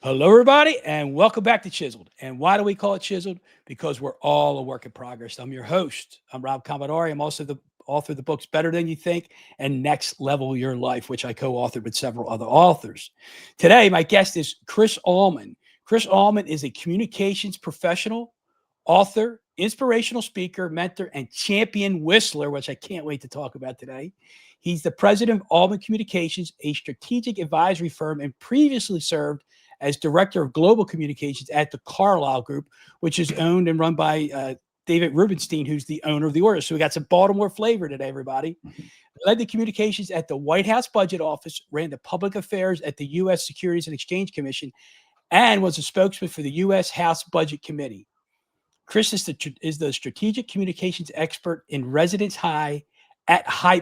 Hello, everybody, and welcome back to Chiseled. And why do we call it Chiseled? Because we're all a work in progress. I'm your host. I'm Rob Commodari. I'm also the author of the books Better Than You Think and Next Level Your Life, which I co-authored with several other authors. Today, my guest is Chris Ullman. Chris Ullman is a communications professional, author, inspirational speaker, mentor, and champion whistler, which I can't wait to talk about today. He's the president of Ullman Communications, a strategic advisory firm, and previously served as director of global communications at the Carlyle Group, which is owned and run by David Rubenstein, who's the owner of the order. So we got some Baltimore flavor today, everybody. Led the communications at the White House Budget Office, ran the public affairs at the U.S. Securities and Exchange Commission, and was a spokesman for the U.S. House Budget Committee. Chris is the strategic communications expert in residence at High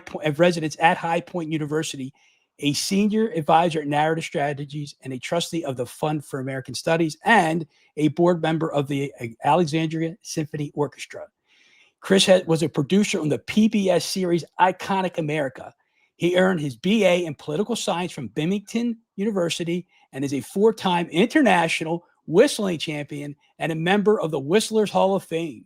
Point University, a senior advisor at Narrative Strategies, and a trustee of the Fund for American Studies, and a board member of the Alexandria Symphony Orchestra. Chris was a producer on the PBS series Iconic America. He earned his BA in political science from Binghamton University and is a four-time international whistling champion and a member of the Whistlers Hall of Fame.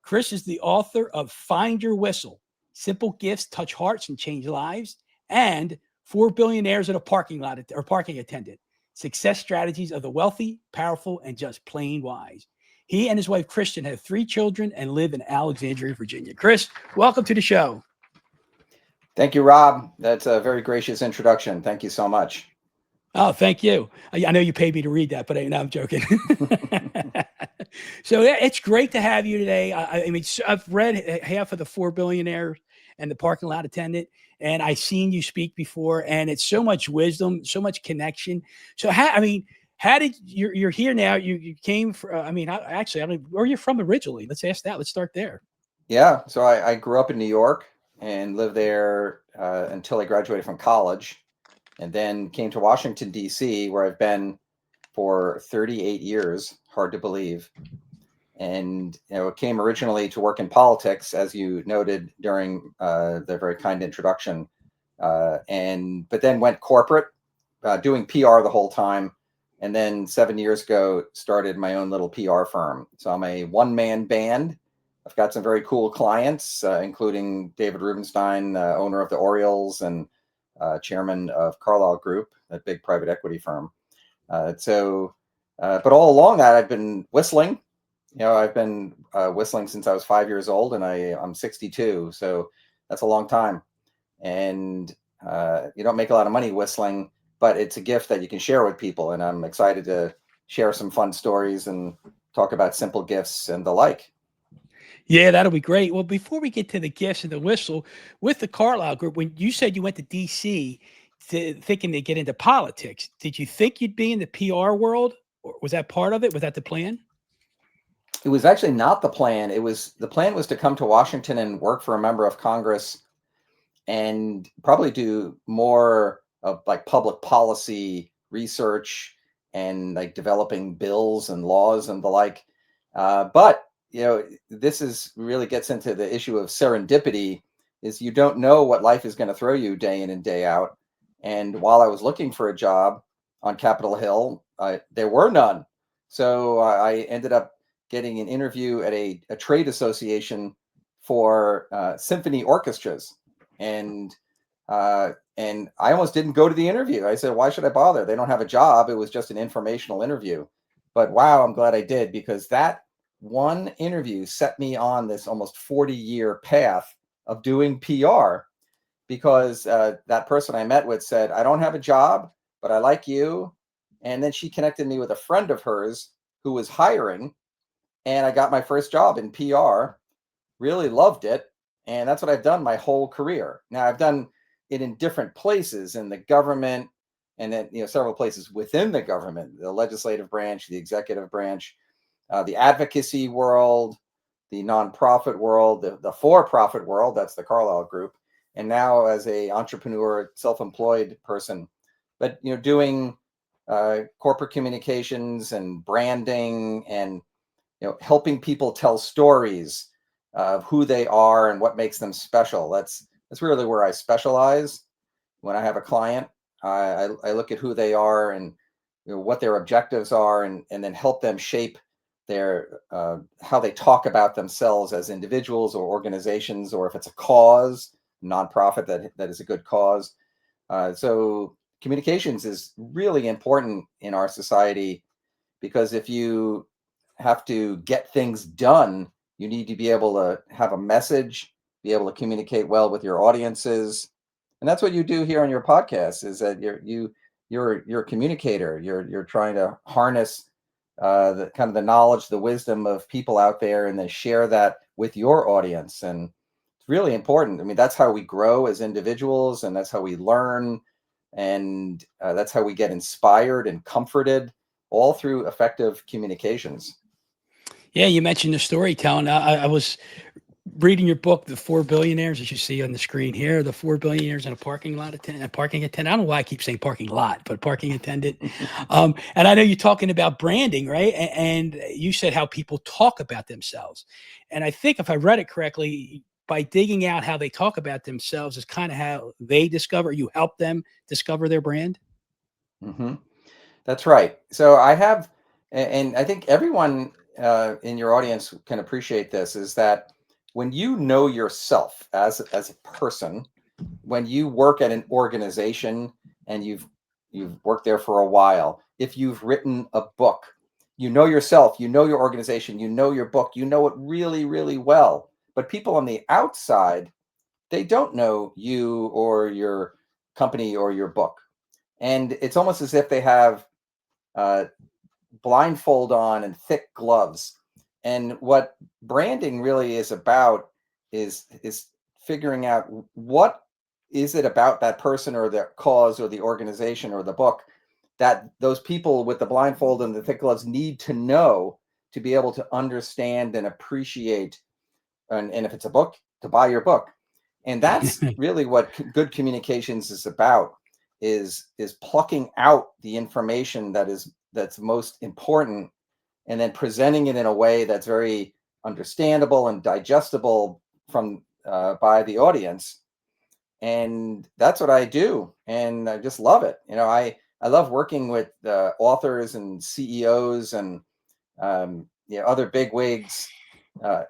Chris is the author of Find Your Whistle, Simple Gifts Touch Hearts and Change Lives, and Four Billionaires at a Parking Lot or Parking Attendant, Success Strategies of the Wealthy, Powerful, and Just Plain Wise. He and his wife, Kristen, have three children and live in Alexandria, Virginia. Chris, welcome to the show. Thank you, Rob. That's a very gracious introduction. Thank you so much. Oh, thank you. I know you paid me to read that, but I'm joking. So yeah, it's great to have you today. I mean, I've read half of the Four Billionaires and the Parking Lot Attendant, and I've seen you speak before, and it's so much wisdom, so much connection. So, how did you're here now? You came from, I mean, where are you from originally? Let's ask that. Let's start there. Yeah, so I grew up in New York and lived there until I graduated from college, and then came to Washington, D.C., where I've been for 38 years. Hard to believe. And came originally to work in politics, as you noted during the very kind introduction, but then went corporate, doing PR the whole time, and then 7 years ago started my own little PR firm. So I'm a one-man band. I've got some very cool clients, including David Rubenstein, owner of the Orioles and chairman of Carlyle Group, a big private equity firm. But all along that, I've been whistling. I've been whistling since I was 5 years old, and I'm 62, so that's a long time. And you don't make a lot of money whistling, but it's a gift that you can share with people. And I'm excited to share some fun stories and talk about simple gifts and the like. Yeah, that'll be great. Well, before we get to the gifts and the whistle, with the Carlyle Group, when you said you went to D.C. Thinking to get into politics, did you think you'd be in the PR world, or was that part of it? Was that the plan? It was actually not the plan. The plan was to come to Washington and work for a member of Congress and probably do more of like public policy research and like developing bills and laws and the like. But this really gets into the issue of serendipity. Is you don't know what life is going to throw you day in and day out. And while I was looking for a job on Capitol Hill, there were none. So I ended up getting an interview at a trade association for symphony orchestras. And I almost didn't go to the interview. I said, why should I bother? They don't have a job. It was just an informational interview. But wow, I'm glad I did, because that one interview set me on this almost 40-year path of doing PR, because that person I met with said, I don't have a job, but I like you. And then she connected me with a friend of hers who was hiring, and I got my first job in PR, really loved it. And that's what I've done my whole career. Now, I've done it in different places in the government, and then several places within the government, the legislative branch, the executive branch, the advocacy world, the nonprofit world, the for-profit world, that's the Carlyle Group, and now as a entrepreneur, self-employed person. But doing corporate communications and branding and helping people tell stories of who they are and what makes them special. That's really where I specialize. When I have a client, I look at who they are and what their objectives are, and then help them shape their how they talk about themselves as individuals or organizations, or if it's a cause, nonprofit that is a good cause. So communications is really important in our society, because if you have to get things done, you need to be able to have a message, be able to communicate well with your audiences. And that's what you do here on your podcast, is that you're a communicator. You're trying to harness the kind of the knowledge, the wisdom of people out there, and then share that with your audience. And it's really important. I mean, that's how we grow as individuals, and that's how we learn, and that's how we get inspired and comforted, all through effective communications. Yeah, you mentioned the storytelling. I was reading your book, The Four Billionaires, as you see on the screen here, the four billionaires in a parking lot attendant, a parking attendant. I don't know why I keep saying parking lot, but parking attendant. And I know you're talking about branding, right? And you said how people talk about themselves. And I think if I read it correctly, by digging out how they talk about themselves is kind of how they discover, you help them discover their brand. Hmm. That's right. So I have, and I think everyone in your audience can appreciate this, is that when you know yourself as a person, when you work at an organization and you've worked there for a while, if you've written a book, you know yourself, you know your organization, you know your book, you know it really, really well. But people on the outside, they don't know you or your company or your book. And it's almost as if they have uh, blindfold on and thick gloves. And what branding really is about is figuring out what is it about that person or the cause or the organization or the book that those people with the blindfold and the thick gloves need to know to be able to understand and appreciate, and if it's a book, to buy your book. And that's really what good communications is about, is plucking out the information that's most important, and then presenting it in a way that's very understandable and digestible from by the audience. And that's what I do, and I just love it. I love working with authors and CEOs and other bigwigs,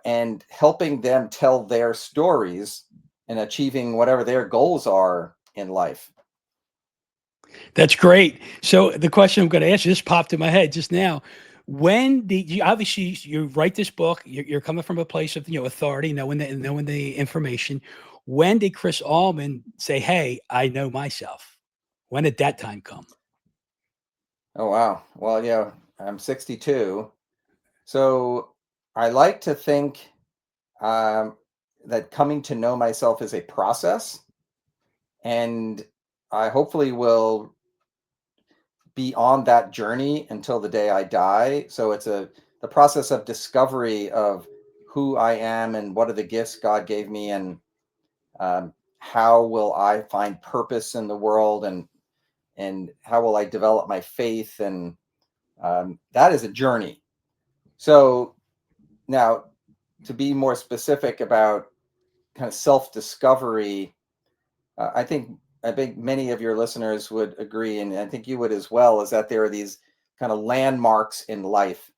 and helping them tell their stories and achieving whatever their goals are in life. That's great. So the question I'm going to ask you, this popped in my head just now. When did you, obviously you write this book, you're coming from a place of, authority, knowing the information. When did Chris Ullman say, "Hey, I know myself"? When did that time come? Oh wow. Well, yeah, I'm 62, so I like to think um, that coming to know myself is a process, and I hopefully will be on that journey until the day I die. So it's the process of discovery of who I am and what are the gifts God gave me, and how will I find purpose in the world, and how will I develop my faith, and that is a journey. So now, to be more specific about kind of self discovery, I think many of your listeners would agree, and I think you would as well, is that there are these kind of landmarks in life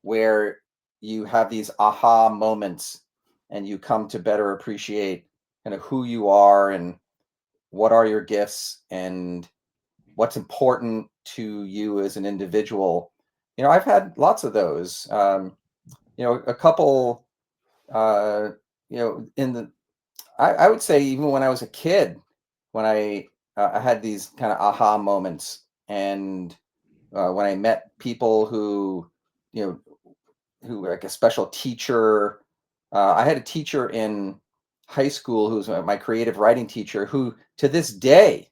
where you have these aha moments, and you come to better appreciate kind of who you are, and what are your gifts, and what's important to you as an individual. I've had lots of those. A couple. Uh, in the I would say even when I was a kid, when I had these kind of aha moments, and when I met people you know, who like a special teacher. I had a teacher in high school who was my creative writing teacher, who to this day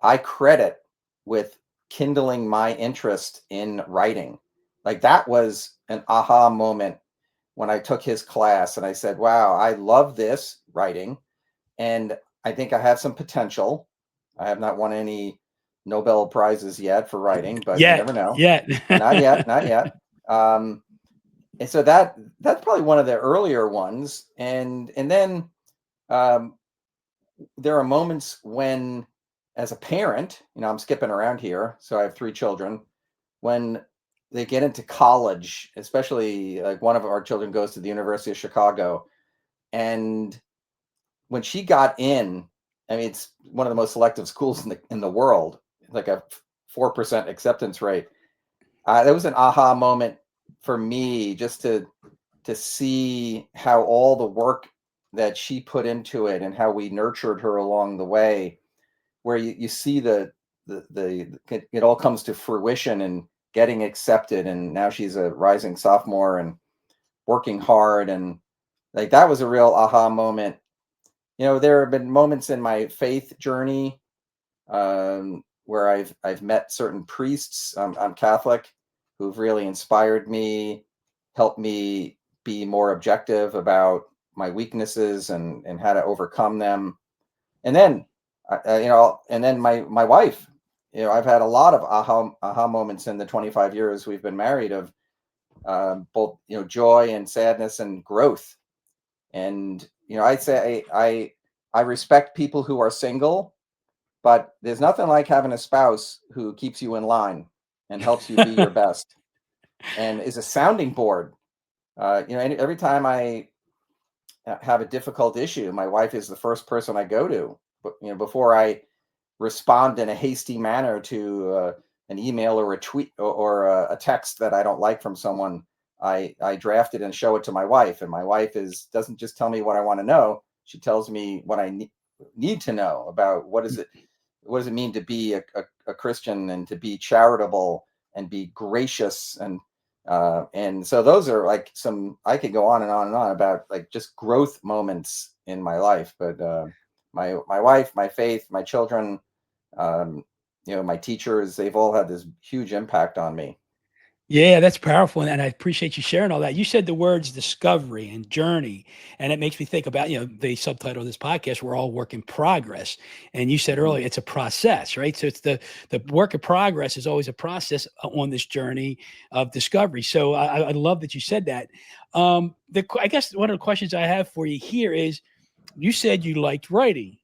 I credit with kindling my interest in writing. Like that was an aha moment when I took his class and I said, wow, I love this writing, and I think I have some potential. I have not won any Nobel prizes yet for writing, but you never Yet, know. yet. Not yet, not yet. Um, and so that's probably one of the earlier ones. And then um, there are moments when, as a parent, I'm skipping around here, so I have three children. when they get into college, especially like one of our children goes to the University of Chicago, and when she got in, I mean, it's one of the most selective schools in the world, like a 4% acceptance rate. That was an aha moment for me, just to see how all the work that she put into it and how we nurtured her along the way, where you see it all comes to fruition and getting accepted, and now she's a rising sophomore and working hard, and like that was a real aha moment. There have been moments in my faith journey, where I've met certain priests. I'm Catholic, who've really inspired me, helped me be more objective about my weaknesses and how to overcome them. And then, and then my wife. I've had a lot of aha moments in the 25 years we've been married, of both joy and sadness and growth. And I'd say I respect people who are single, but there's nothing like having a spouse who keeps you in line and helps you be your best and is a sounding board. Every time I have a difficult issue, my wife is the first person I go to. But before I respond in a hasty manner to an email or a tweet or a text that I don't like from someone, I draft it and show it to my wife. And my wife doesn't just tell me what I want to know. She tells me what I need to know about what does it mean to be a Christian, and to be charitable and be gracious. And so those are like I could go on and on and on about like just growth moments in my life. But my wife, my faith, my children, my teachers, they've all had this huge impact on me. Yeah, that's powerful, and I appreciate you sharing all that. You said the words discovery and journey, and it makes me think about, the subtitle of this podcast, we're all work in progress. And you said Mhm. earlier, it's a process, right? So it's the work in progress is always a process on this journey of discovery. So I love that you said that. I guess one of the questions I have for you here is, you said you liked writing.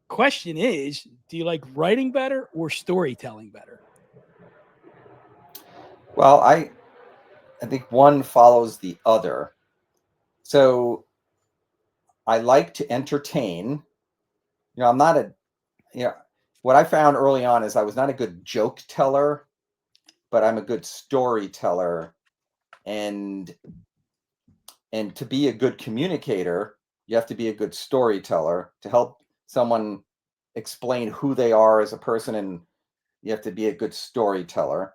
Question is, do you like writing better or storytelling better? Well, I think one follows the other. So I like to entertain. I'm not you know, what I found early on is I was not a good joke teller, but I'm a good storyteller. And to be a good communicator, you have to be a good storyteller to help someone explain who they are as a person, and you have to be a good storyteller.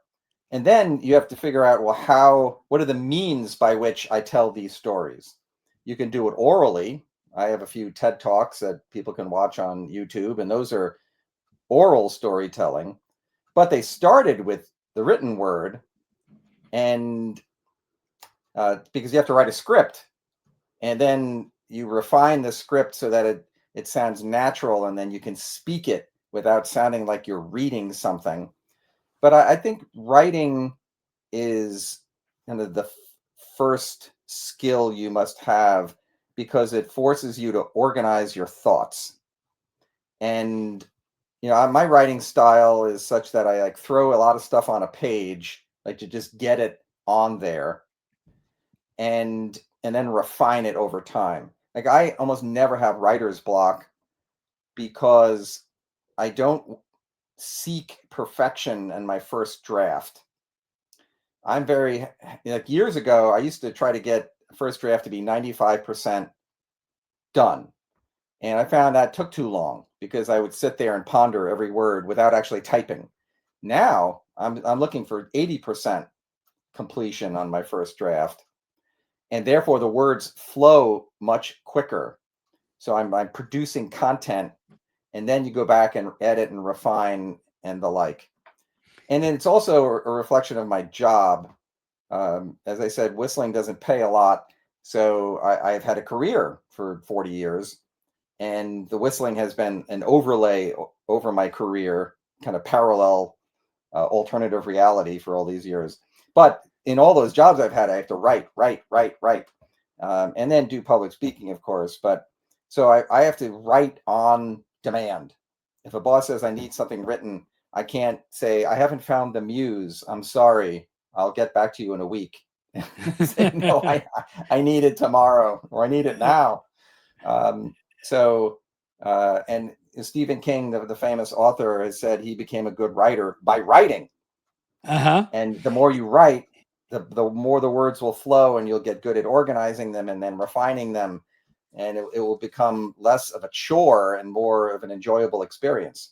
And then you have to figure out, well, what are the means by which I tell these stories? You can do it orally. I have a few TED Talks that people can watch on YouTube, and those are oral storytelling, but they started with the written word. And because you have to write a script, and then you refine the script so that it sounds natural, and then you can speak it without sounding like you're reading something. But I think writing is kind of the first skill you must have, because it forces you to organize your thoughts. And my writing style is such that I like throw a lot of stuff on a page, like to just get it on there, and then refine it over time. Like I almost never have writer's block, because I don't seek perfection in my first draft. I'm very, like, years ago I used to try to get first draft to be 95% done. And I found that took too long, because I would sit there and ponder every word without actually typing. Now I'm looking for 80% completion on my first draft, and therefore the words flow much quicker. So I'm producing content, and then you go back and edit and refine and the like. And then it's also a reflection of my job. As I said, whistling doesn't pay a lot, so I've had a career for 40 years, and the whistling has been an overlay over my career, kind of parallel alternative reality for all these years. But in all those jobs I've had, I have to write, and then do public speaking, of course. But so I have to write on demand. If a boss says I need something written, I can't say, I haven't found the muse. I'm sorry. I'll get back to you in a week. Say, no, I need it tomorrow, or I need it now. So, and Stephen King, the famous author, has said he became a good writer by writing. Uh-huh. And the more you write, the more the words will flow, and you'll get good at organizing them and then refining them. And it will become less of a chore and more of an enjoyable experience.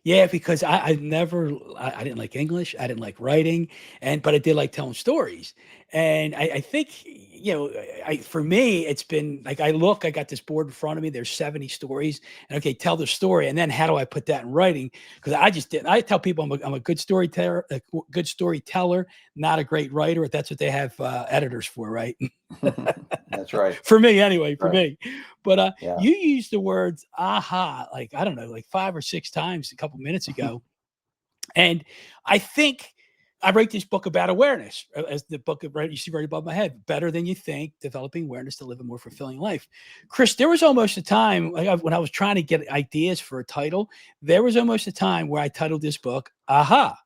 Yeah, because I didn't like English, I didn't like writing, but I did like telling stories. And I think, for me, it's been like I got this board in front of me. There's 70 stories, and okay, tell the story, and then how do I put that in writing? Because I just didn't. I tell people I'm a good storyteller, not a great writer. That's what they have editors for, right? That's right. For me, anyway, for Right. me. But Yeah. you used the words aha, like, I don't know, like 5 or 6 times a couple minutes ago. And I think I write this book about awareness, as the book right you see right above my head, Better Than You Think, Developing Awareness to Live a More Fulfilling Life. Chris, there was almost a time when I was trying to get ideas for a title, there was almost a time where I titled this book Aha.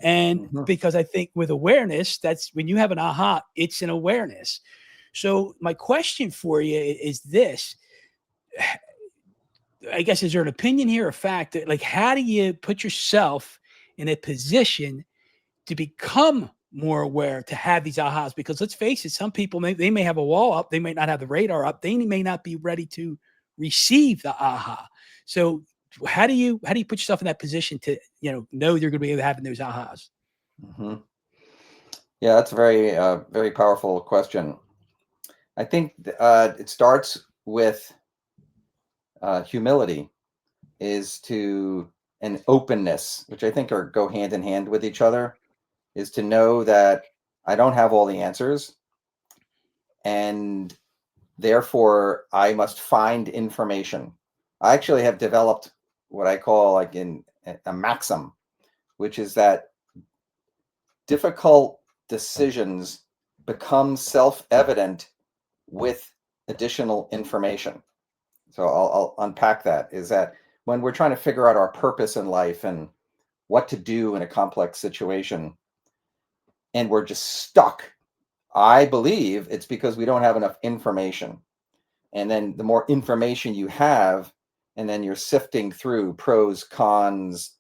And Mhm. because I think with awareness, that's when you have an aha, it's an awareness. So my question for you is this. I guess, is there an opinion here, a fact that, like, how do you put yourself in a position to become more aware, to have these ahas? Because let's face it, some people they may have a wall up, they might not have the radar up, they may not be ready to receive the aha. So how do you put yourself in that position to know you're going to be having those ahas? Mhm. Yeah, that's a very powerful question. I think it starts with humility, is to an openness, which I think go hand in hand with each other, is to know that I don't have all the answers, and therefore I must find information. I actually have developed what I call, like, in a maxim, which is that difficult decisions become self-evident with additional information. So I'll unpack that. Is that when we're trying to figure out our purpose in life and what to do in a complex situation, and we're just stuck, I believe it's because we don't have enough information. And then the more information you have, and then you're sifting through pros, cons,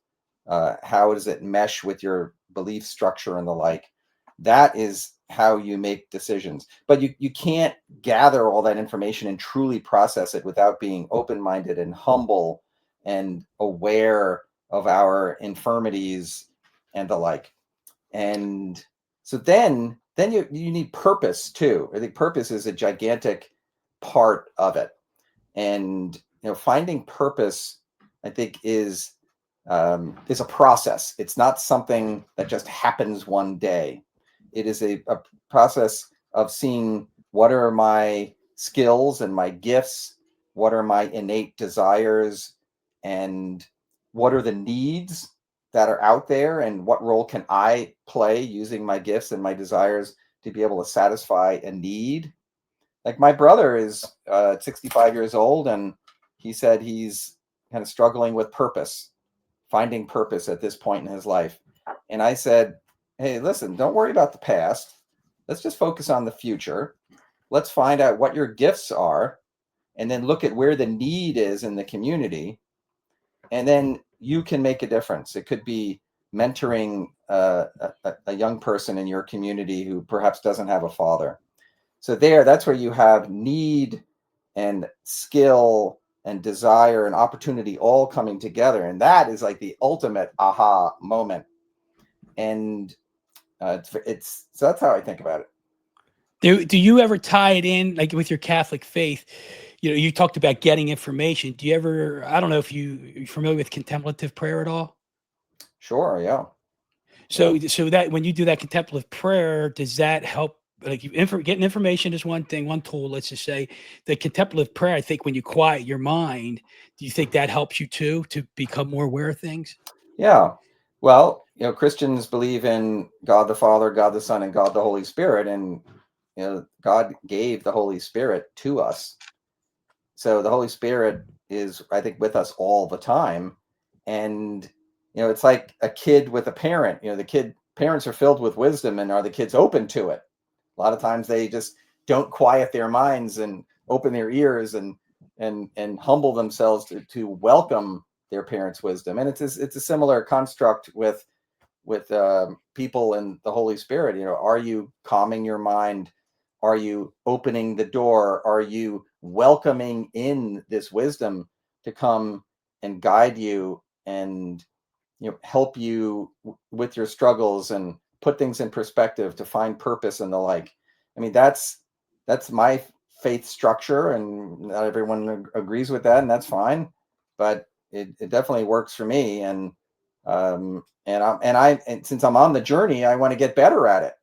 how does it mesh with your belief structure and the like, that is how you make decisions. But you can't gather all that information and truly process it without being open-minded and humble and aware of our infirmities and the like. And so then you need purpose too. I think purpose is a gigantic part of it. And finding purpose, I think, is a process. It's not something that just happens one day. It is a process of seeing what are my skills and my gifts, what are my innate desires, and what are the needs that are out there, and what role can I play using my gifts and my desires to be able to satisfy a need. Like, my brother is 65 years old, and he said he's kind of struggling with purpose, finding purpose at this point in his life. And I said, hey, listen, don't worry about the past. Let's just focus on the future. Let's find out what your gifts are, and then look at where the need is in the community. And then you can make a difference. It could be mentoring a young person in your community who perhaps doesn't have a father. So that's where you have need and skill and desire and opportunity all coming together. And that is like the ultimate aha moment. And so that's how I think about it. Do you ever tie it in, like, with your Catholic faith? You talked about getting information. Do you ever, I don't know if you're familiar with contemplative prayer at all? Sure. Yeah. Yeah. So that when you do that contemplative prayer, does that help? Like, getting information is one thing, one tool. Let's just say the contemplative prayer. I think when you quiet your mind, do you think that helps you too to become more aware of things? Yeah. Well, Christians believe in God the Father, God the Son, and God the Holy Spirit. And, God gave the Holy Spirit to us. So the Holy Spirit is, I think, with us all the time. And, it's like a kid with a parent. Parents are filled with wisdom, and are the kids open to it? A lot of times they just don't quiet their minds and open their ears and humble themselves to welcome their parents' wisdom. And it's a similar construct with people and the Holy Spirit. Are you calming your mind? Are you opening the door? Are you welcoming in this wisdom to come and guide you and help you with your struggles and put things in perspective to find purpose and the like? I mean, that's my faith structure, and not everyone agrees with that, and that's fine, but it definitely works for me. And since I'm on the journey, I want to get better at it,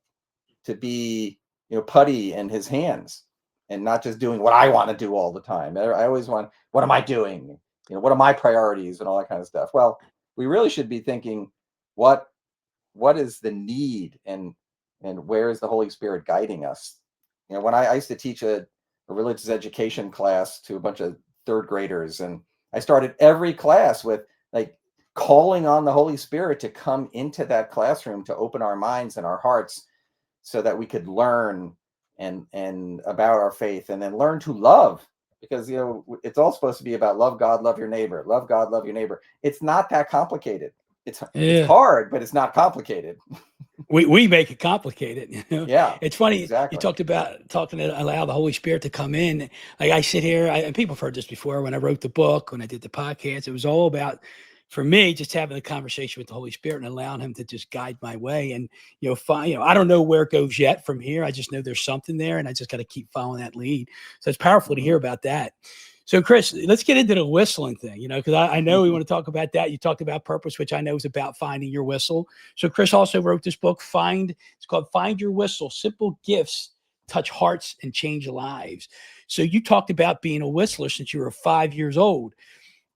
to be putty in his hands and not just doing what I want to do all the time. I always want, what am I doing? What are my priorities and all that kind of stuff? Well, we really should be thinking, what is the need, and where is the Holy Spirit guiding us? When I used to teach a religious education class to a bunch of third graders, and I started every class with like calling on the Holy Spirit to come into that classroom to open our minds and our hearts so that we could learn and about our faith, and then learn to love, because it's all supposed to be about love God, love your neighbor, love God, love your neighbor. It's not that complicated. It's hard, but it's not complicated. We make it complicated. Yeah, It's funny. exactly. You talked about talking to allow the Holy Spirit to come in. Like I sit here, and people have heard this before. When I wrote the book, when I did the podcast, it was all about, for me, just having a conversation with the Holy Spirit and allowing him to just guide my way. And I don't know where it goes yet from here. I just know there's something there, and I just got to keep following that lead. So it's powerful to hear about that. So, Chris, let's get into the whistling thing, because I know we want to talk about that. You talked about purpose, which I know is about finding your whistle. So Chris also wrote this book, it's called Find Your Whistle, Simple Gifts, Touch Hearts, and Change Lives. So you talked about being a whistler since you were 5 years old.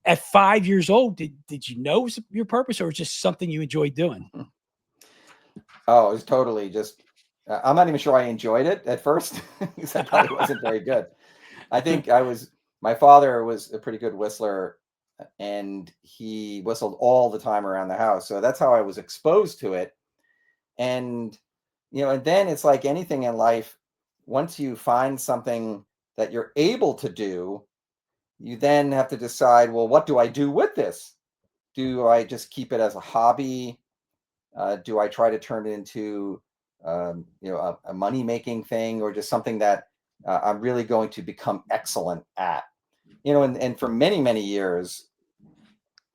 At 5 years old, did you know it was your purpose, or was it just something you enjoyed doing? Oh, it was totally just, I'm not even sure I enjoyed it at first, because I probably wasn't very good. I think my father was a pretty good whistler, and he whistled all the time around the house. So that's how I was exposed to it. And, and then it's like anything in life, once you find something that you're able to do, you then have to decide, well, what do I do with this? Do I just keep it as a hobby? Do I try to turn it into, a money-making thing, or just something that I'm really going to become excellent at? And for many, many years,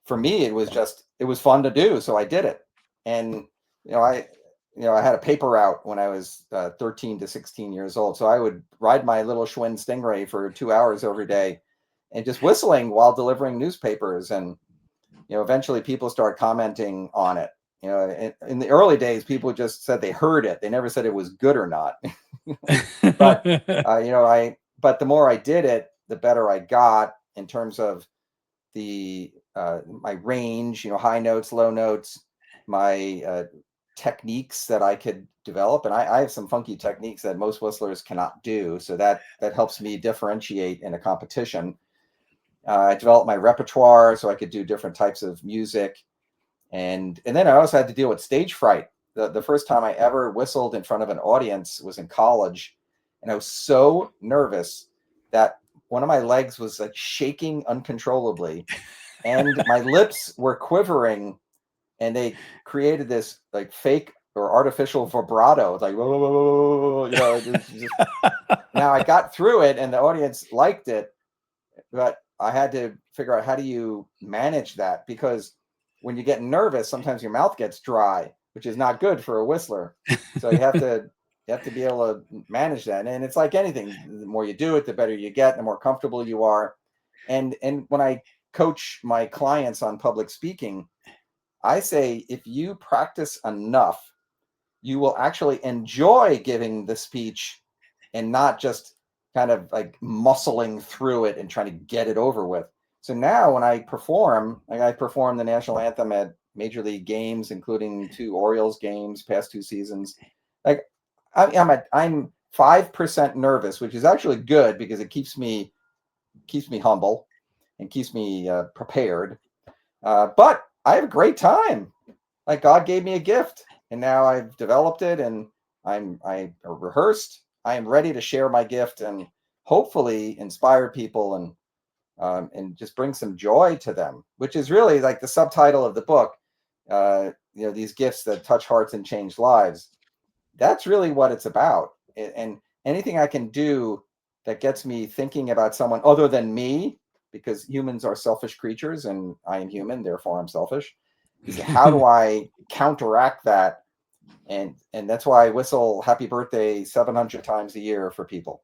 for me, it was fun to do, so I did it. And I had a paper route when I was 13 to 16 years old, so I would ride my little Schwinn Stingray for 2 hours every day, and just whistling while delivering newspapers. And eventually people start commenting on it. In the early days, people just said they heard it; they never said it was good or not. But but the more I did it, the better I got in terms of my range, high notes, low notes, my techniques that I could develop. And I have some funky techniques that most whistlers cannot do. So that helps me differentiate in a competition. I developed my repertoire so I could do different types of music. And then I also had to deal with stage fright. The first time I ever whistled in front of an audience was in college. And I was so nervous that one of my legs was like shaking uncontrollably, and my lips were quivering, and they created this like fake or artificial vibrato. It's like, whoa, whoa, whoa, whoa, just... Now I got through it, and the audience liked it, but I had to figure out, how do you manage that? Because when you get nervous, sometimes your mouth gets dry, which is not good for a whistler. So you have to be able to manage that. And it's like anything, the more you do it, the better you get, the more comfortable you are. And when I coach my clients on public speaking, I say, if you practice enough, you will actually enjoy giving the speech and not just kind of like muscling through it and trying to get it over with. So now when I perform, like I perform the national anthem at major league games, including 2 Orioles games, past 2 seasons. Like I'm 5% nervous, which is actually good because it keeps me humble and keeps me prepared. But I have a great time. Like God gave me a gift, and now I've developed it, and I rehearsed. I am ready to share my gift and hopefully inspire people and just bring some joy to them, which is really like the subtitle of the book. These gifts that touch hearts and change lives. That's really what it's about. And anything I can do that gets me thinking about someone other than me, because humans are selfish creatures and I am human, therefore I'm selfish, is how do I counteract that? And that's why I whistle happy birthday 700 times a year for people.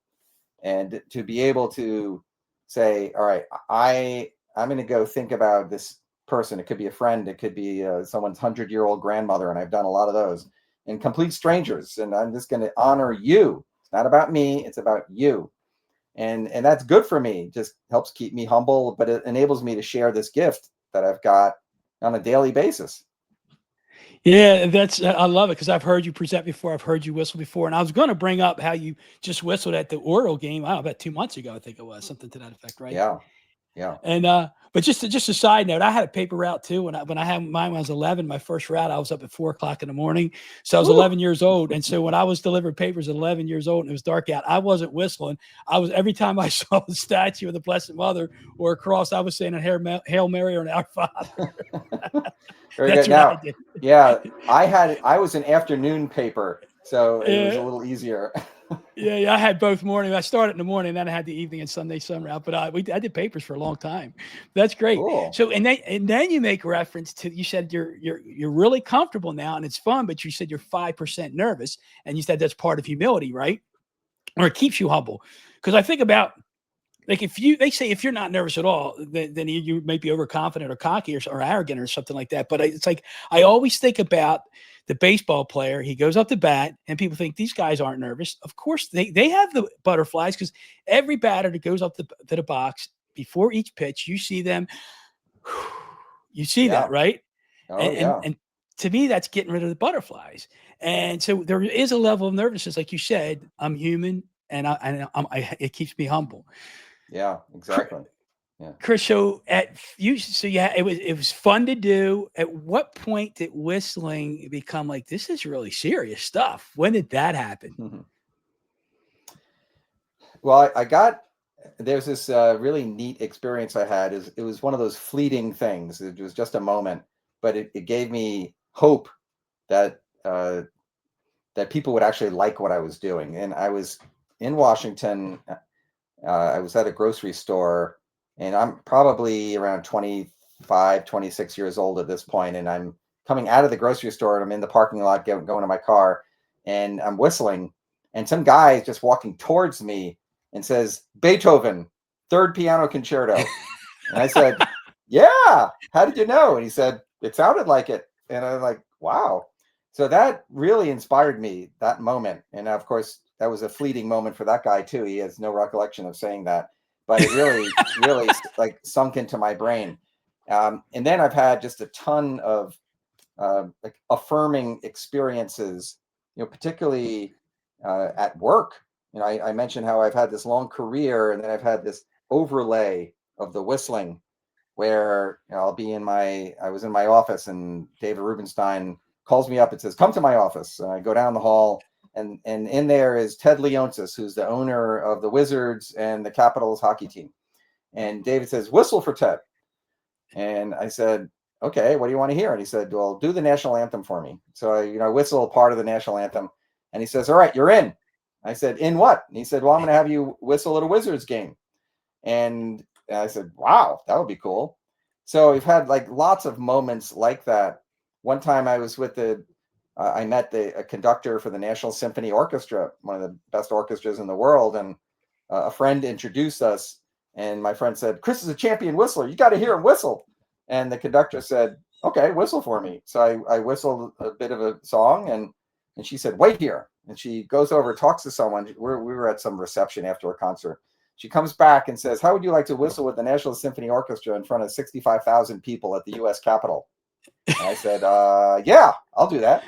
And to be able to say, all right, I'm going to go think about this person. It could be a friend. It could be someone's 100-year-old grandmother. And I've done a lot of those, and complete strangers. And I'm just going to honor you. It's not about me. It's about you. And that's good for me. Just helps keep me humble, but it enables me to share this gift that I've got on a daily basis. Yeah, I love it because I've heard you present before. I've heard you whistle before, and I was going to bring up how you just whistled at the Oriole game. I don't know, about 2 months ago, I think it was something to that effect, right? Yeah, yeah. And but just a side note, I had a paper route too. When I had mine when I was 11, my first route, I was up at 4 o'clock in the morning. So I was 11 years old. And so when I was delivering papers at 11 years old and it was dark out, I wasn't whistling. I was, every time I saw the statue of the Blessed Mother or a cross, I was saying a Hail Mary or an Our Father. Very That's good. what Now, I did. yeah, I was an afternoon paper, so it was a little easier. Yeah, I had both morning. I started in the morning, then I had the evening and Sunday summer out. But I did papers for a long time. That's great. Cool. So and then you make reference to, you said you're really comfortable now and it's fun, but you said you're 5% nervous, and you said that's part of humility, right? Or it keeps you humble. Because I think about, like, they say if you're not nervous at all, then you may be overconfident or cocky or arrogant or something like that. But it's like, I always think about the baseball player. He goes up to bat and people think these guys aren't nervous. Of course they have the butterflies, because every batter that goes up to the box before each pitch, you see them, you see that, right? Oh, yeah. And to me, that's getting rid of the butterflies. And so there is a level of nervousness. Like you said, I'm human, and it keeps me humble. Yeah, exactly. Yeah. Chris, so it was fun to do. At what point did whistling become like, this is really serious stuff? When did that happen? Well, there's this really neat experience I had. It was one of those fleeting things. It was just a moment, but it gave me hope that that people would actually like what I was doing. And I was in Washington. I was at a grocery store, and I'm probably around 25, 26 years old at this point. And I'm coming out of the grocery store, and I'm in the parking lot going to my car, and I'm whistling. And some guy is just walking towards me and says, Beethoven, third piano concerto. And I said, yeah, how did you know? And he said, it sounded like it. And I'm like, wow. So that really inspired me, that moment. And of course, that was a fleeting moment for that guy too. He has no recollection of saying that, but it really, really like sunk into my brain. And then I've had just a ton of like affirming experiences, particularly at work. I mentioned how I've had this long career, and then I've had this overlay of the whistling, where I was in my office, and David Rubenstein calls me up and says, come to my office. And I go down the hall, and in there is Ted Leonsis, who's the owner of the Wizards and the Capitals hockey team. And David says, whistle for Ted. And I said, okay, what do you want to hear? And he said, well, do the national anthem for me. So I whistle part of the national anthem. And he says, all right, you're in. I said, in what? And he said, well, I'm going to have you whistle at a Wizards game. And I said, wow, that would be cool. So we've had like lots of moments like that. One time I was with I met a conductor for the National Symphony Orchestra, one of the best orchestras in the world. And a friend introduced us, and my friend said, Chris is a champion whistler. You got to hear him whistle. And the conductor said, okay, whistle for me. So I whistled a bit of a song, and she said, wait here. And she goes over, talks to someone. We were at some reception after a concert. She comes back and says, how would you like to whistle with the National Symphony Orchestra in front of 65,000 people at the U.S. Capitol? And I said, yeah, I'll do that.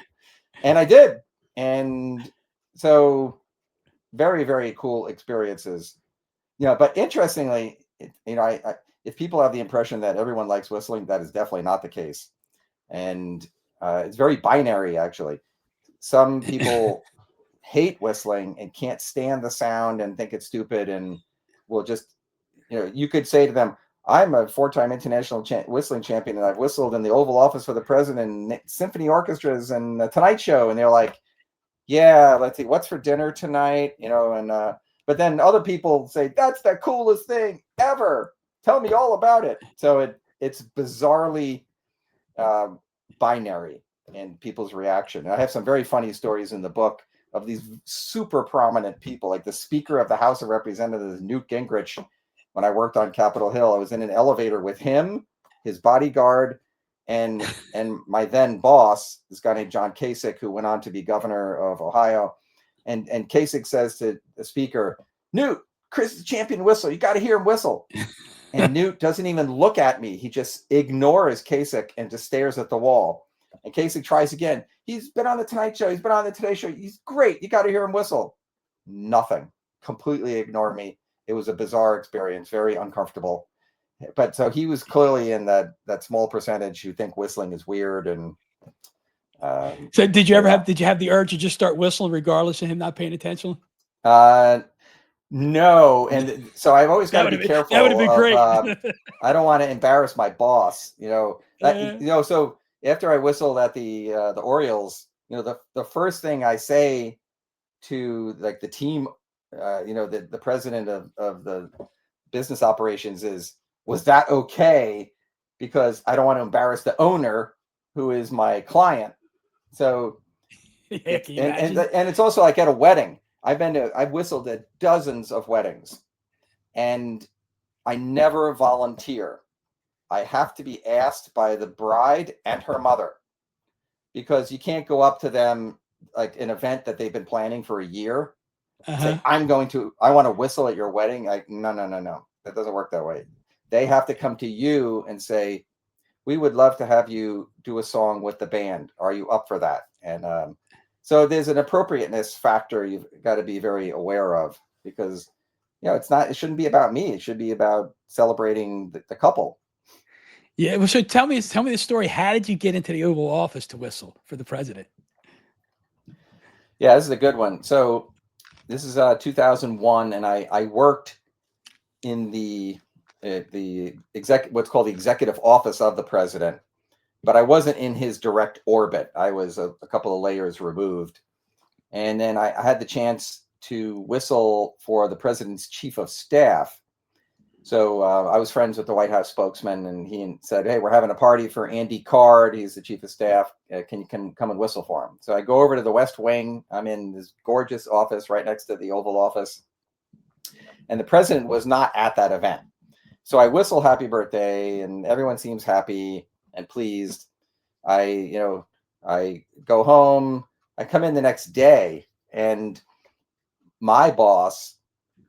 And I did. And so very, very cool experiences. But interestingly, if people have the impression that everyone likes whistling, that is definitely not the case. and it's very binary, actually. Some people hate whistling and can't stand the sound and think it's stupid, and will just, you could say to them, I'm a 4-time international whistling champion, and I've whistled in the Oval Office for the president, and symphony orchestras, and the Tonight Show, and they're like, yeah, let's see, what's for dinner tonight, and but then other people say, that's the coolest thing ever, tell me all about it. So it's bizarrely binary in people's reaction. And I have some very funny stories in the book of these super prominent people, like the Speaker of the House of Representatives, Newt Gingrich. When I worked on Capitol Hill, I was in an elevator with him, his bodyguard, and my then boss, this guy named John Kasich, who went on to be governor of Ohio. And Kasich says to the speaker, Newt, Chris is a champion whistler. You got to hear him whistle. And Newt doesn't even look at me. He just ignores Kasich and just stares at the wall. And Kasich tries again. He's been on the Tonight Show. He's been on the Today Show. He's great. You got to hear him whistle. Nothing. Completely ignored me. It was a bizarre experience, very uncomfortable. But so he was clearly in that small percentage who think whistling is weird. And so did you have the urge to just start whistling regardless of him not paying attention? No, and so I've always got to be careful. That would have been great. I don't want to embarrass my boss, So after I whistled at the Orioles, the first thing I say to like the team, the president of the business operations is, was that okay? Because I don't want to embarrass the owner, who is my client. So, yeah, and it's also like at a wedding. I've whistled at dozens of weddings, and I never volunteer. I have to be asked by the bride and her mother, because you can't go up to them like an event that they've been planning for a year. Say, I want to whistle at your wedding. Like, no. That doesn't work that way. They have to come to you and say, we would love to have you do a song with the band. Are you up for that? And so there's an appropriateness factor you've got to be very aware of, because it shouldn't be about me. It should be about celebrating the couple. Yeah. Well, so tell me the story. How did you get into the Oval Office to whistle for the president? Yeah, this is a good one. So this is 2001, and I worked in what's called the executive office of the president, but I wasn't in his direct orbit. I was a couple of layers removed. And then I had the chance to whistle for the president's chief of staff. So I was friends with the White House spokesman, and he said, hey, we're having a party for Andy Card. He's the chief of staff. Can you come and whistle for him? So I go over to the West Wing. I'm in this gorgeous office right next to the Oval Office. And the president was not at that event. So I whistle happy birthday, and everyone seems happy and pleased. I go home. I come in the next day, and my boss,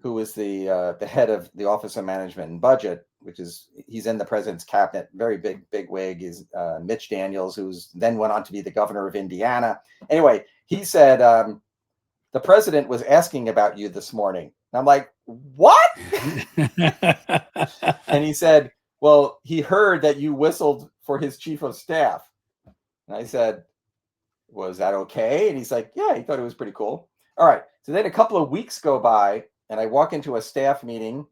who is the head of the Office of Management and Budget, he's in the president's cabinet, very big wig, is Mitch Daniels, who's then went on to be the governor of Indiana. Anyway, he said, the president was asking about you this morning. And I'm like, what? And he said, well, he heard that you whistled for his chief of staff. And I said, was that okay? And he's like, yeah, he thought it was pretty cool. All right. So then a couple of weeks go by, and I walk into a staff meeting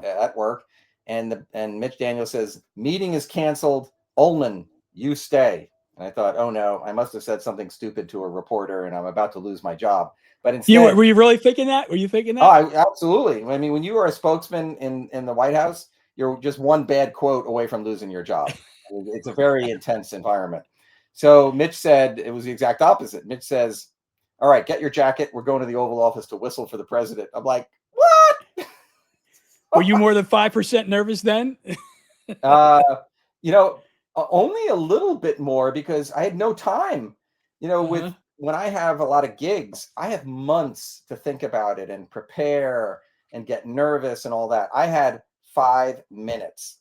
at work, and Mitch Daniels says, meeting is canceled. Ullman, you stay. And I thought, oh no, I must have said something stupid to a reporter, and I'm about to lose my job. But instead, were you really thinking that? Were you thinking that? Oh, absolutely. I mean, when you are a spokesman in the White House, you're just one bad quote away from losing your job. It's a very intense environment. So Mitch said it was the exact opposite. Mitch says, all right, get your jacket. We're going to the Oval Office to whistle for the president. I'm like, what? Were you more than 5% nervous then? Only a little bit more, because I had no time, when I have a lot of gigs, I have months to think about it and prepare and get nervous and all that. I had 5 minutes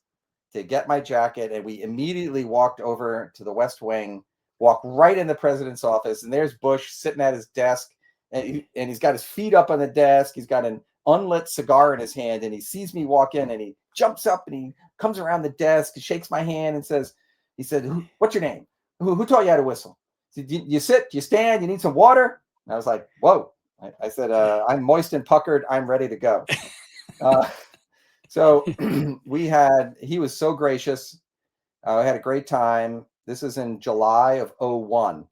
to get my jacket, and we immediately walked over to the West Wing, walked right in the president's office, and there's Bush sitting at his desk, and he's got his feet up on the desk. He's got an unlit cigar in his hand, and he sees me walk in, and he jumps up and he comes around the desk, he shakes my hand and he said, what's your name? who taught you how to whistle? Did you sit? Do you stand? You need some water? And I was like, whoa. I said, I'm moist and puckered. I'm ready to go. So he was so gracious. I had a great time. This is in July of 2001.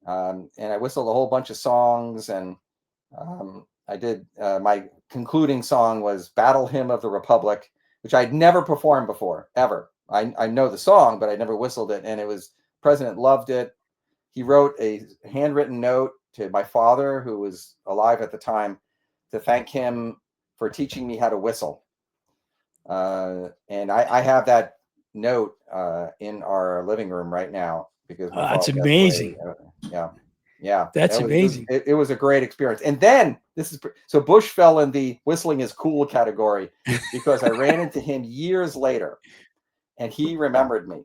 And I whistled a whole bunch of songs, and I did my concluding song was Battle Hymn of the Republic, which I'd never performed before, ever. I know the song, but I never whistled it. And President loved it. He wrote a handwritten note to my father, who was alive at the time, to thank him for teaching me how to whistle. And I have that note in our living room right now because my that's amazing. Yeah, that's amazing. It was a great experience. And then so Bush fell in the whistling is cool category because I ran into him years later, and he remembered me.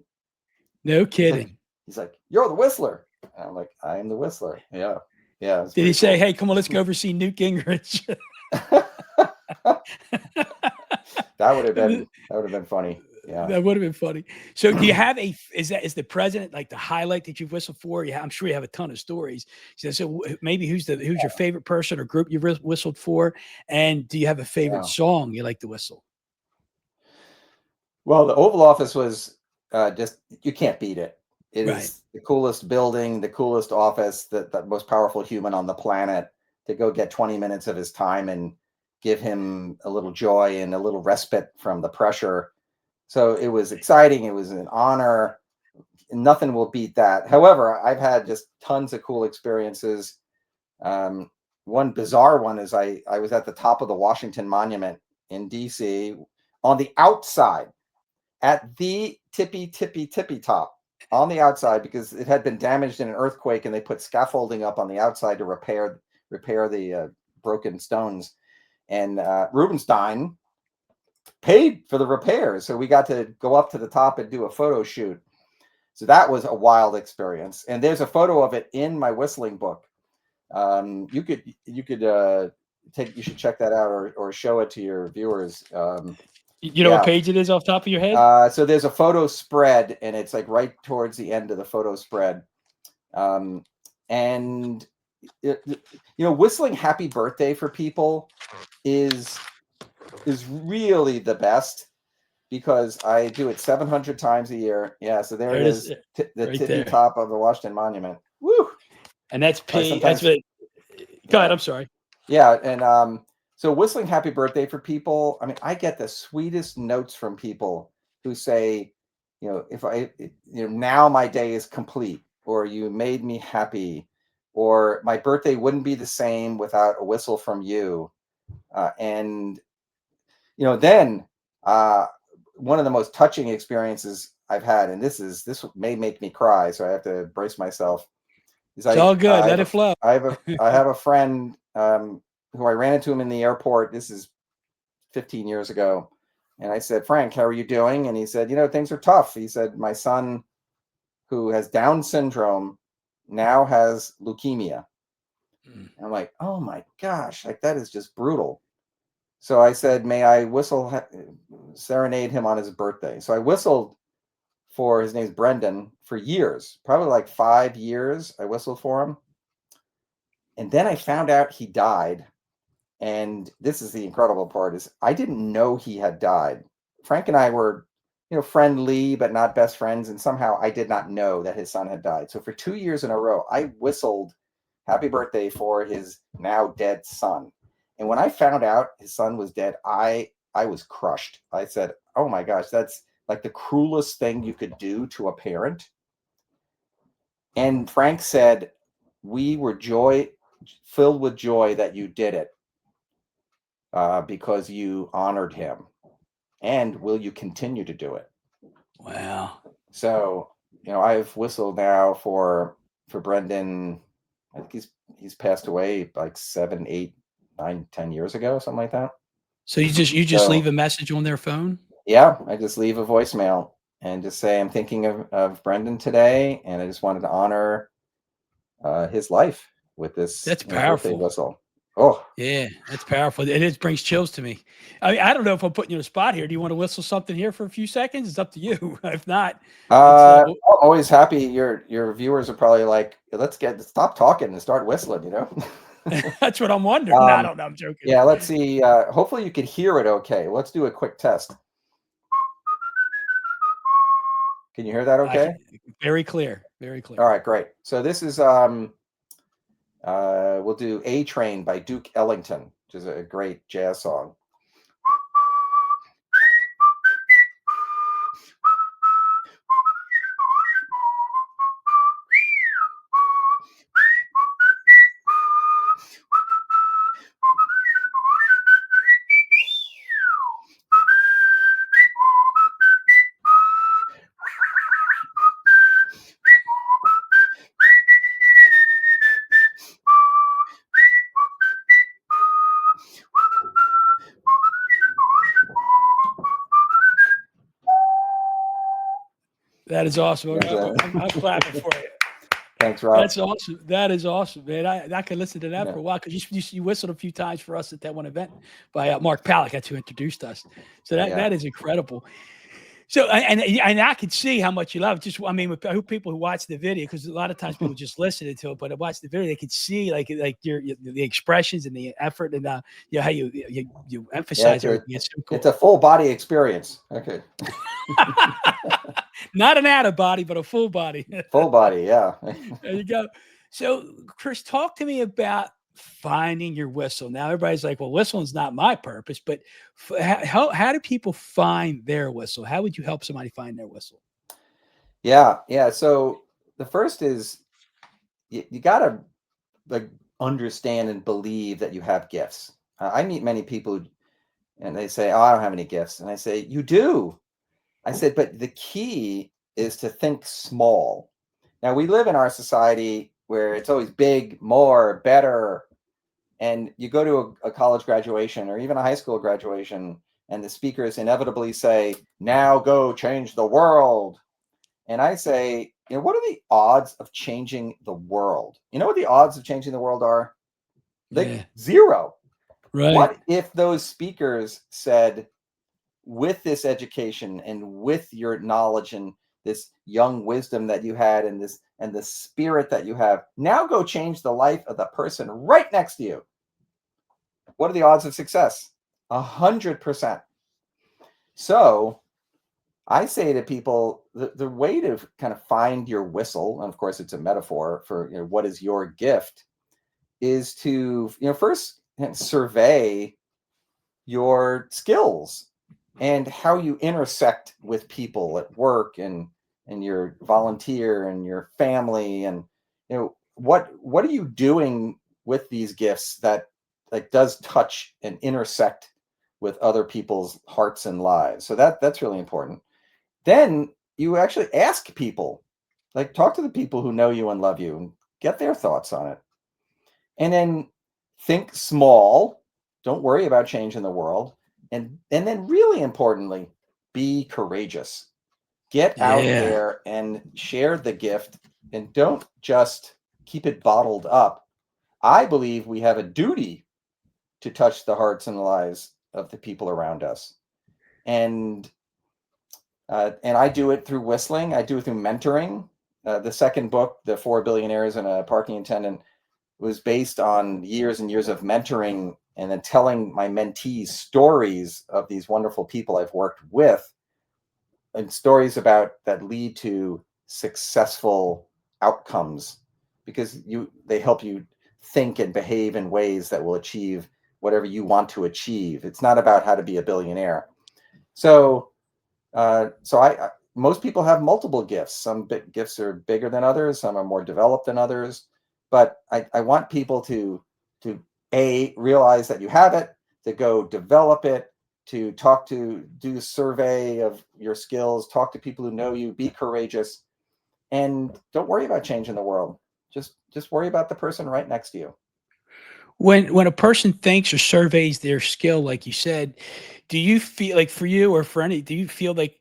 No kidding. He's like, "You're the whistler." And I'm like, "I am the whistler." Yeah. Did he say, "Hey, come on, let's go over see Newt Gingrich"? That would have been funny. Yeah, that would have been funny. So, do you have is the president like the highlight that you've whistled for? Yeah, I'm sure you have a ton of stories. So maybe who's your favorite person or group you whistled for, and do you have a favorite song you like to whistle? Well, the Oval Office was just, you can't beat it. It Right. is the coolest building, the coolest office, the most powerful human on the planet. To go get 20 minutes of his time and give him a little joy and a little respite from the pressure. So it was exciting. It was an honor. Nothing will beat that. However, I've had just tons of cool experiences. One bizarre one is I was at the top of the Washington Monument in DC on the outside, at the tippy top on the outside, because it had been damaged in an earthquake, and they put scaffolding up on the outside to repair the broken stones. And Rubenstein paid for the repairs, so we got to go up to the top and do a photo shoot. So that was a wild experience, and there's a photo of it in my whistling book. You should check that out, or show it to your viewers. You know what page it is off the top of your head? So there's a photo spread, and it's like right towards the end of the photo spread. And whistling happy birthday for people is really the best, because I do it 700 times a year. Yeah, so there it is, the right tippy top of the Washington Monument. Woo! And that's P. That's what. Go ahead. I'm sorry. Yeah, and so whistling happy birthday for people. I mean, I get the sweetest notes from people who say, if now my day is complete, or you made me happy, or my birthday wouldn't be the same without a whistle from you. And then one of the most touching experiences I've had, and this may make me cry, so I have to brace myself. It's all good. Let it flow. I have a friend who I ran into him in the airport. This is 15 years ago. And I said, "Frank, how are you doing?" And he said, "Things are tough." He said, "My son, who has Down syndrome, now has leukemia." And I'm like, "Oh my gosh, like that is just brutal." So I said, "May I serenade him on his birthday?" So I whistled for, his name's Brendan, for years, probably like 5 years. I whistled for him. And then I found out he died. And this is the incredible part, is I didn't know he had died. Frank and I were, friendly, but not best friends. And somehow I did not know that his son had died. So for 2 years in a row, I whistled happy birthday for his now dead son. And when I found out his son was dead, I was crushed. I said, "Oh my gosh, that's like the cruelest thing you could do to a parent." And Frank said, "We were filled with joy that you did it, because you honored him. And will you continue to do it?" Wow. So, I've whistled now for Brendan. I think he's passed away like 7, 8, 9, 10 years ago, something like that. So you just leave a message on their phone? Yeah, I just leave a voicemail and just say, "I'm thinking of Brendan today, and I just wanted to honor his life with this That's powerful birthday whistle." Oh, Yeah, that's powerful. It brings chills to me. I mean, I don't know if I'm putting you on the spot here. Do you want to whistle something here for a few seconds? It's up to you. If not, it's I'm always happy. Your viewers are probably like, stop talking and start whistling. that's what I'm wondering. No, I um, don't know. I'm joking. yeah. Let's see. Hopefully you can hear it. Okay. Let's do a quick test. Can you hear that? I can Okay. very clear, very All clear. right. Great. So this is we'll do A Train by Duke Ellington, which is a great jazz song. That is awesome. There's a- I'm clapping for you. Thanks, Rob. That's awesome. That is awesome, man. I could listen to that Yeah. for a while because you whistled a few times for us at that one event by Mark Palak. That's who introduced us. So Yeah. that is incredible. So and I could see how much you love it. Just I mean, with people who watch the video, because a lot of times people just listen to it, but watch the video, they could see like the expressions and the effort and how you emphasize everything. It's so cool. It's a full body experience. Okay. Not an out of body, but a full body. Full body. Yeah. There you go. So, Chris, talk to me about finding your whistle. Now, everybody's like, well, whistling's not my purpose, but how do people find their whistle? How would you help somebody find their whistle? Yeah. Yeah. So the first is you got to like understand and believe that you have gifts. I meet many people and they say, "Oh, I don't have any gifts." And I say, "You do." I said, "But the key is to think small." Now, we live in our society where it's always big, more, better. And you go to a college graduation or even a high school graduation, and the speakers inevitably say, "Now go change the world." And I say, what are the odds of changing the world? You know what the odds of changing the world are? Like zero. Right. What if those speakers said, with this education and with your knowledge and this young wisdom that you had and the spirit that you have, now go change the life of the person right next to you? What are the odds of success? 100%. So I say to people, the way to kind of find your whistle, and of course it's a metaphor for what is your gift, is to first survey your skills and how you intersect with people at work and your volunteer and your family, and what are you doing with these gifts that like does touch and intersect with other people's hearts and lives. So that's really important. Then you actually ask people, like talk to the people who know you and love you and get their thoughts on it. And then think small. Don't worry about changing the world. And then really importantly, be courageous. Get out there and share the gift and don't just keep it bottled up. I believe we have a duty to touch the hearts and lives of the people around us. And I do it through whistling. I do it through mentoring. The second book, The 4 Billionaires and a Parking Attendant, was based on years and years of mentoring and then telling my mentees stories of these wonderful people I've worked with, and stories about that lead to successful outcomes, because they help you think and behave in ways that will achieve whatever you want to achieve. It's not about how to be a billionaire. So most people have multiple gifts. Some gifts are bigger than others. Some are more developed than others. But I want people to realize that you have it, to go develop it, to do a survey of your skills, talk to people who know you, be courageous, and don't worry about changing the world. Just worry about the person right next to you. When a person thinks or surveys their skill, like you said, do you feel like for you or for any, do you feel like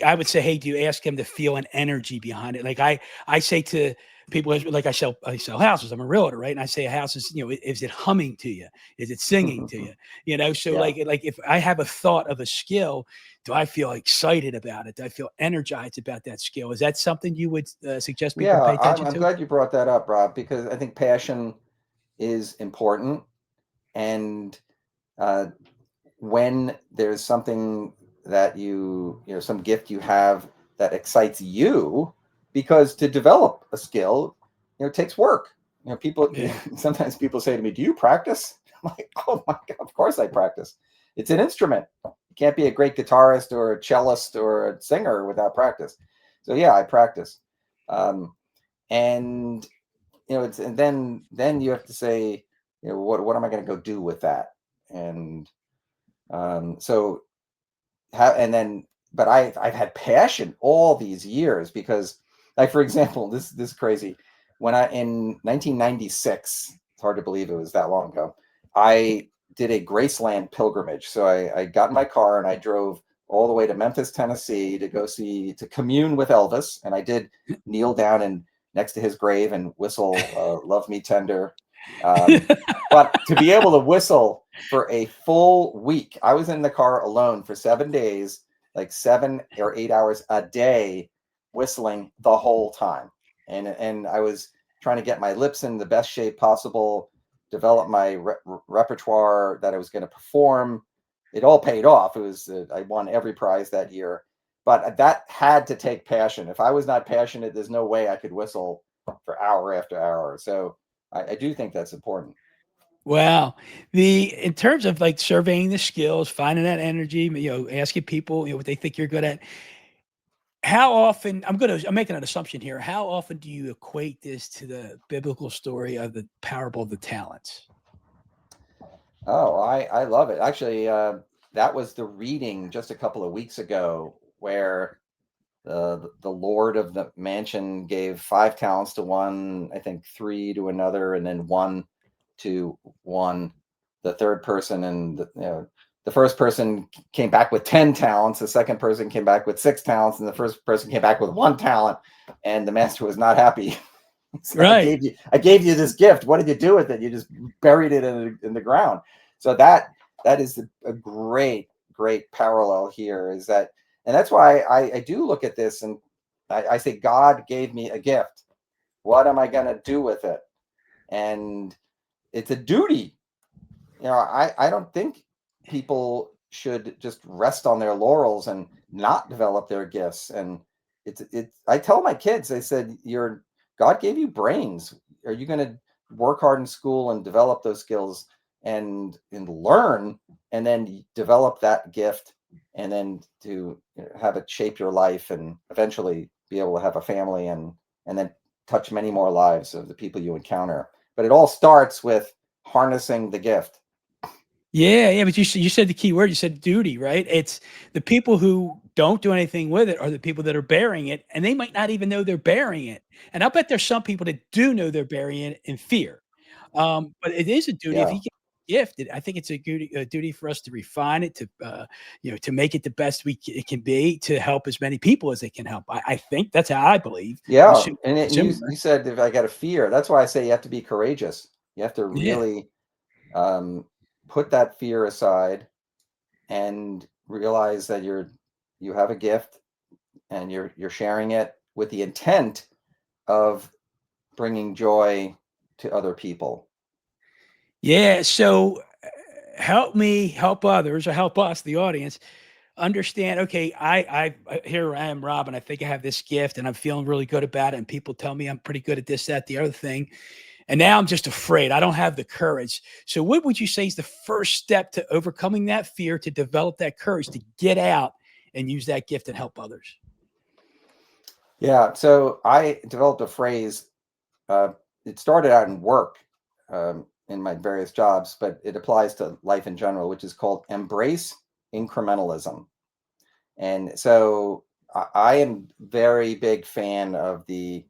I would say, hey, do you ask them to feel an energy behind it? Like I say to people, like I sell houses. I'm a realtor, right? And I say a house is, is it humming to you? Is it singing to you? So Yeah. like if I have a thought of a skill, do I feel excited about it? Do I feel energized about that skill? Is that something you would suggest people Yeah, pay I'm attention I'm to? glad you brought that up, Rob, because I think passion is important. And uh, when there's something that some gift you have that excites you, because to develop a skill, it takes work. People Yeah. sometimes people say to me, "Do you practice?" I'm like, "Oh my God, of course I practice. It's an instrument. You can't be a great guitarist or a cellist or a singer without practice." So yeah, I practice. Um, and it's and then you have to say, what am I going to go do with that? And so and then but I've had passion all these years because, like, for example, this is crazy. When I in 1996, it's hard to believe it was that long ago, I did a Graceland pilgrimage. So I got in my car and I drove all the way to Memphis, Tennessee to commune with Elvis. And I did kneel down and next to his grave and whistle Love Me Tender. But to be able to whistle for a full week, I was in the car alone for 7 days, like 7 or 8 hours a day, whistling the whole time. And I was trying to get my lips in the best shape possible, develop my repertoire that I was going to perform. It all paid off. It was I won every prize that year, but that had to take passion. If I was not passionate, there's no way I could whistle for hour after hour. So I do think that's important. Wow. In terms of like surveying the skills, finding that energy, asking people, what they think you're good at. How often I'm making an assumption here. How often do you equate this to the biblical story of the parable of the talents? Oh, I love it. Actually, that was the reading just a couple of weeks ago where the Lord of the mansion gave 5 talents to one, I think three to another, and then one to one, the third person, and the first person came back with 10 talents. The second person came back with 6 talents, and the first person came back with 1 talent. And the master was not happy. So Right. I gave you this gift. What did you do with it? You just buried it in the ground. So that is a great parallel here. Is that and that's why I do look at this and I say God gave me a gift. What am I going to do with it? And it's a duty. I don't think people should just rest on their laurels and not develop their gifts. And I tell my kids, I said, God gave you brains. Are you going to work hard in school and develop those skills and learn and then develop that gift and then to have it shape your life and eventually be able to have a family and then touch many more lives of the people you encounter. But it all starts with harnessing the gift. Yeah, yeah, but you said the key word. You said duty, right? It's the people who don't do anything with it are the people that are bearing it, and they might not even know they're bearing it. And I'll bet there's some people that do know they're burying it in fear. But it is a duty. If Yeah. you get gifted, I think it's a duty for us to refine it, to make it the best it can be, to help as many people as they can help. I think that's how I believe. I'm Yeah. assuming And you similar. said if I got a fear, that's why I say you have to be courageous. You have to Yeah. really um, put that fear aside and realize that you have a gift and you're sharing it with the intent of bringing joy to other people. Yeah. So help me help others or help us, the audience, understand, okay, here I am, Rob, and I think I have this gift and I'm feeling really good about it. And people tell me I'm pretty good at this, that, the other thing. And now I'm just afraid. I don't have the courage. So, what would you say is the first step to overcoming that fear, to develop that courage, to get out and use that gift and help others? Yeah. So I developed a phrase. Uh, it started out in work in my various jobs, but it applies to life in general, which is called embrace incrementalism. And so I am very big fan of this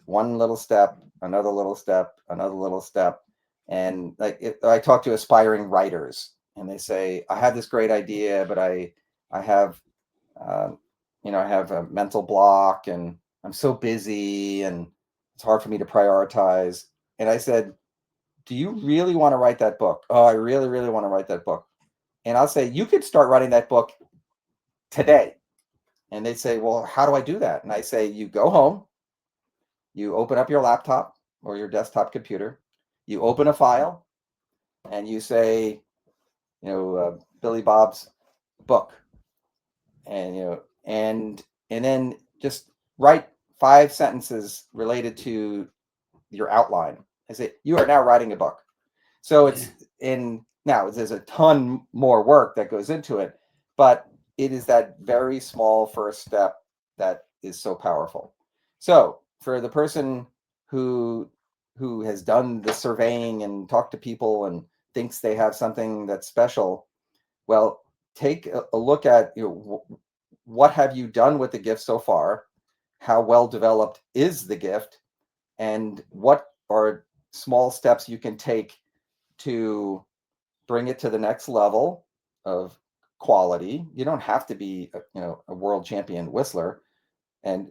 one little step, another little step, another little step. And I talk to aspiring writers and they say, I have this great idea, but I have, um, I have a mental block and I'm so busy and It's hard for me to prioritize. And I said, do you really want to write that book? Oh, I really, really want to write that book. And I'll say, you could start writing that book today. And they say, well, how do I do that? And I say, you go home, you open up your laptop or your desktop computer, you open a file, and you say, Billy Bob's book, and and then just write 5 sentences related to your outline. I say, you are now writing a book. So it's now there's a ton more work that goes into it, but it is that very small first step that is so powerful. So for the person who has done the surveying and talked to people and thinks they have something that's special, well, take a look at, what have you done with the gift so far? How well developed is the gift? And what are small steps you can take to bring it to the next level of quality? You don't have to be a world champion whistler,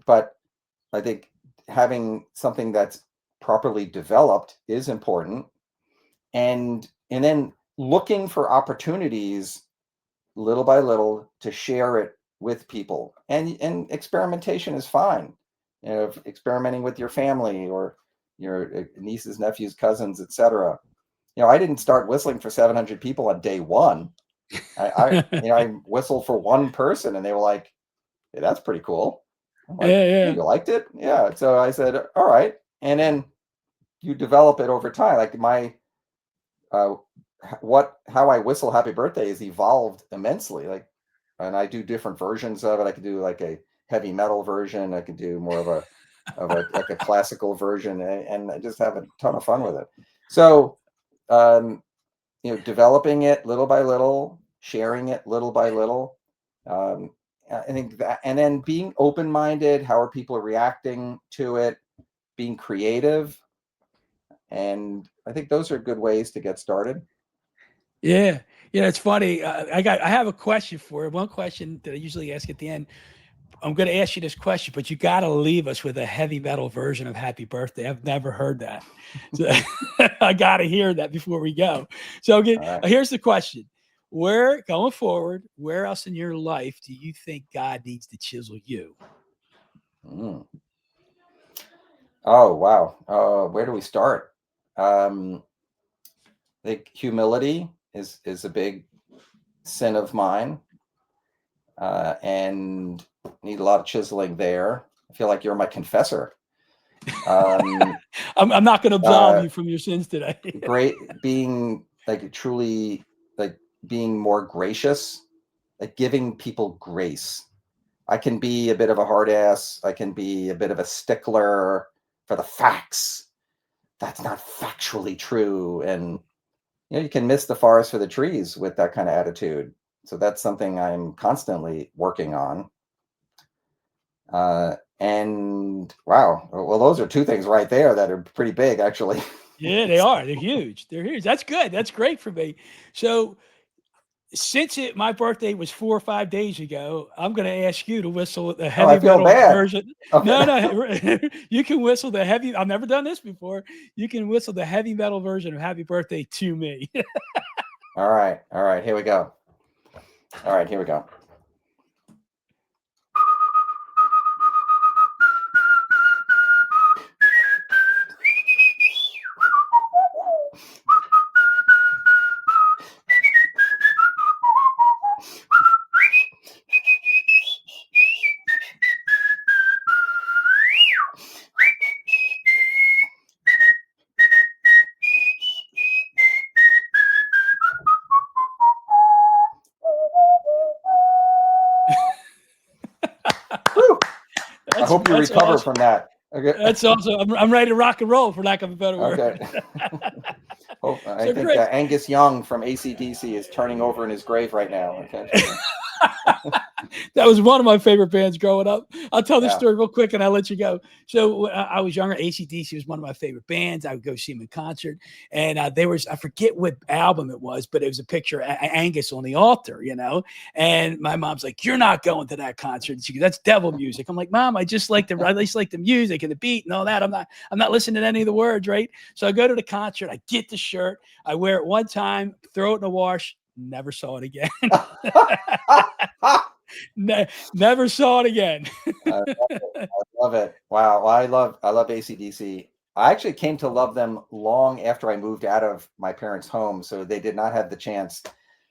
but I think having something that's properly developed is important, and then looking for opportunities little by little to share it with people. And experimentation is fine. Experimenting with your family or your nieces, nephews, cousins, etc. I didn't start whistling for 700 people on day one. I whistled for one person, and they were like, hey, that's pretty cool. I'm like, yeah. You liked it? Yeah. So I said, all right. And then you develop it over time. Like how I whistle Happy Birthday has evolved immensely. And I do different versions of it. I could do like a heavy metal version. I could do more of a classical version, and I just have a ton of fun with it. So, developing it little by little, sharing it little by little. I think that, and then being open-minded. How are people reacting to it? Being creative, and I think those are good ways to get started. Yeah, it's funny. I have a question for you. One question that I usually ask at the end. I'm going to ask you this question, but you got to leave us with a heavy metal version of Happy Birthday. I've never heard that. So I got to hear that before we go. So here's the question. Going forward, where else in your life do you think God needs to chisel you? Oh, wow. Where do we start? I think humility is a big sin of mine, and need a lot of chiseling there. I feel like you're my confessor. I'm not going to absolve you from your sins today. Great, being truly being more gracious, giving people grace. I can be a bit of a hard ass. I can be a bit of a stickler for the facts. That's not factually true. And you can miss the forest for the trees with that kind of attitude. So that's something I'm constantly working on. And wow, well, those are 2 things right there that are pretty big, actually. Yeah, they are. They're huge. They're huge. That's good. That's great for me. So since my birthday was 4 or 5 days ago, I'm going to ask you to whistle the heavy metal version. Okay. No, you can whistle the heavy. I've never done this before. You can whistle the heavy metal version of Happy Birthday to me. All right. Here we go. I hope you recover awesome. From that. Okay. That's awesome. I'm ready to rock and roll, for lack of a better word. Okay. I think Angus Young from AC/DC is turning over in his grave right now. Okay. That was one of my favorite bands growing up. I'll tell this Yeah. story real quick and I'll let you go. So I was younger. AC/DC was one of my favorite bands. I would go see them in concert. And there was, I forget what album it was, but it was a picture of Angus on the altar, you know? And my mom's like, "You're not going to that concert." And she goes, "That's devil music." I'm like, "Mom, I just like the music and the beat and all that. I'm not listening to any of the words, right?" So I go to the concert, I get the shirt, I wear it one time, throw it in the wash, never saw it again. Never saw it again. I love it. I love it. Wow. Well, I love AC/DC. I actually came to love them long after I moved out of my parents' home, so they did not have the chance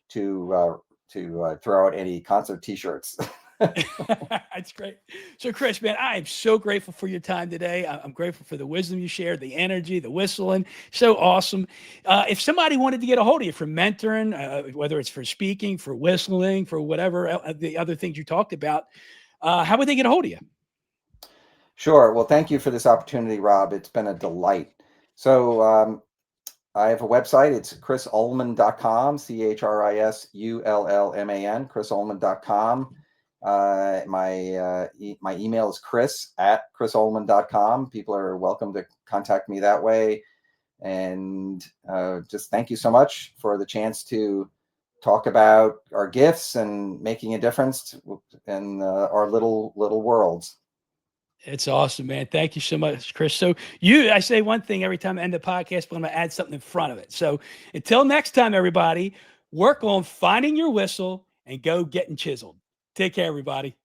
to throw out any concert T-shirts. That's great. So, Chris, man, I am so grateful for your time today. I'm grateful for the wisdom you shared, the energy, the whistling. So awesome. If somebody wanted to get a hold of you for mentoring, whether it's for speaking, for whistling, for whatever the other things you talked about, how would they get a hold of you? Sure. Well, thank you for this opportunity, Rob. It's been a delight. So I have a website. It's chrisullman.com, ChrisullMan, chrisullman.com. My email is chris@chrisullman.com. People are welcome to contact me that way. And just thank you so much for the chance to talk about our gifts and making a difference in our little worlds. It's awesome, man. Thank you so much, Chris. So I say one thing every time I end the podcast, but I'm going to add something in front of it. So until next time, everybody, work on finding your whistle and go getting chiseled. Take care, everybody.